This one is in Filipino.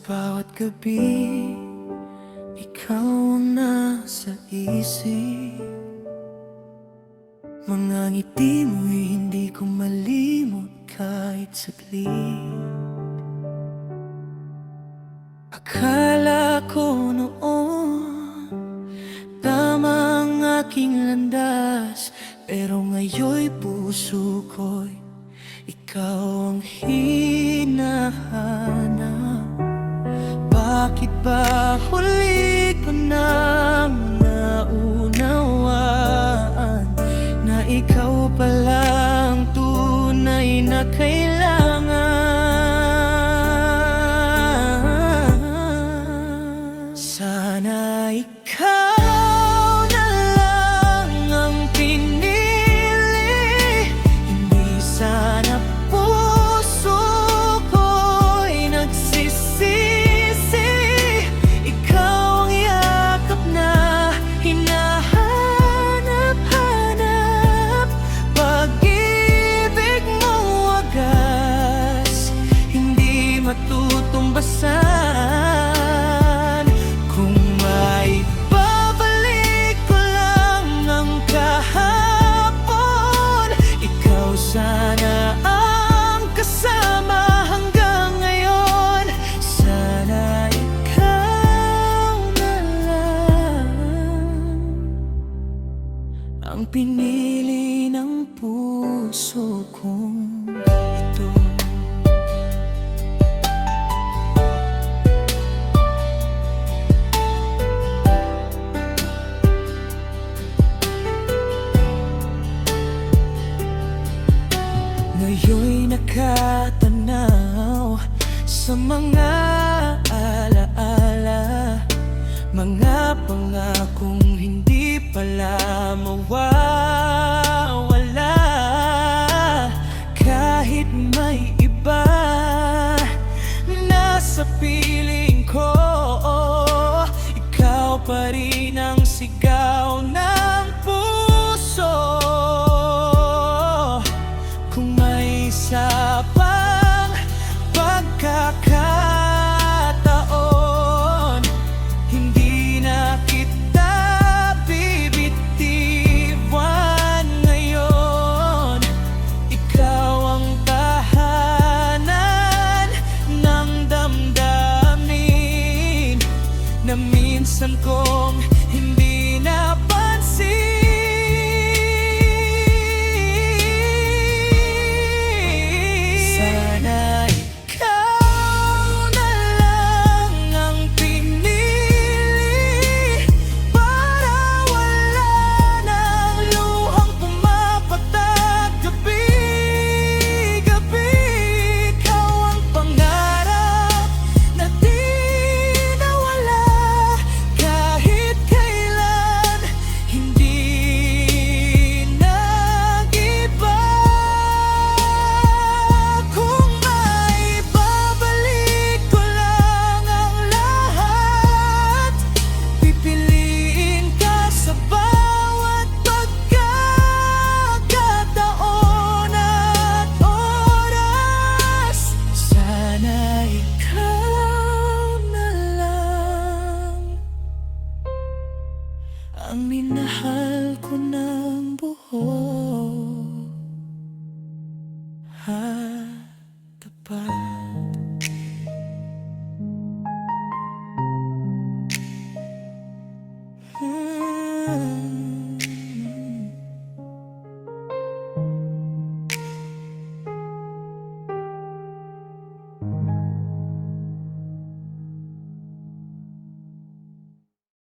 bawat gabi, ikaw ang nasa isip. Mga ngiti mo'y hindi ko malimot kahit saglit. Akala ko noon tama ang aking landas, pero ngayon'y puso ko'y ikaw ang hinahanap. Bakit ba huli ko nang naunawaan na ikaw palang tunay na kailangan? Sana ikaw na lang ang pinili, hindi sana puso ko'y nagsisisi. Ikaw ang yakap na hinahanap-hanap, pag-ibig mong wagas, hindi matutumbasan. Kung may babalik ko lang ang kahapon, ikaw sana ang kasama hanggang ngayon. Sana ikaw na lang ang pinili ng puso kong ito. Ngayon'y nakatanaw sa mga alaala, mga pangakong hindi pala mawawala. Kahit may iba nasa piling ko, ikaw pa rin ang sigaw ng puso. Kung may isa pang pagkakataon, hindi na kita bibitiwan ngayon. Ikaw ang tahanan ng damdamin na minsan kong hindi napansin. Ang minahal ko ng buhok at tapat.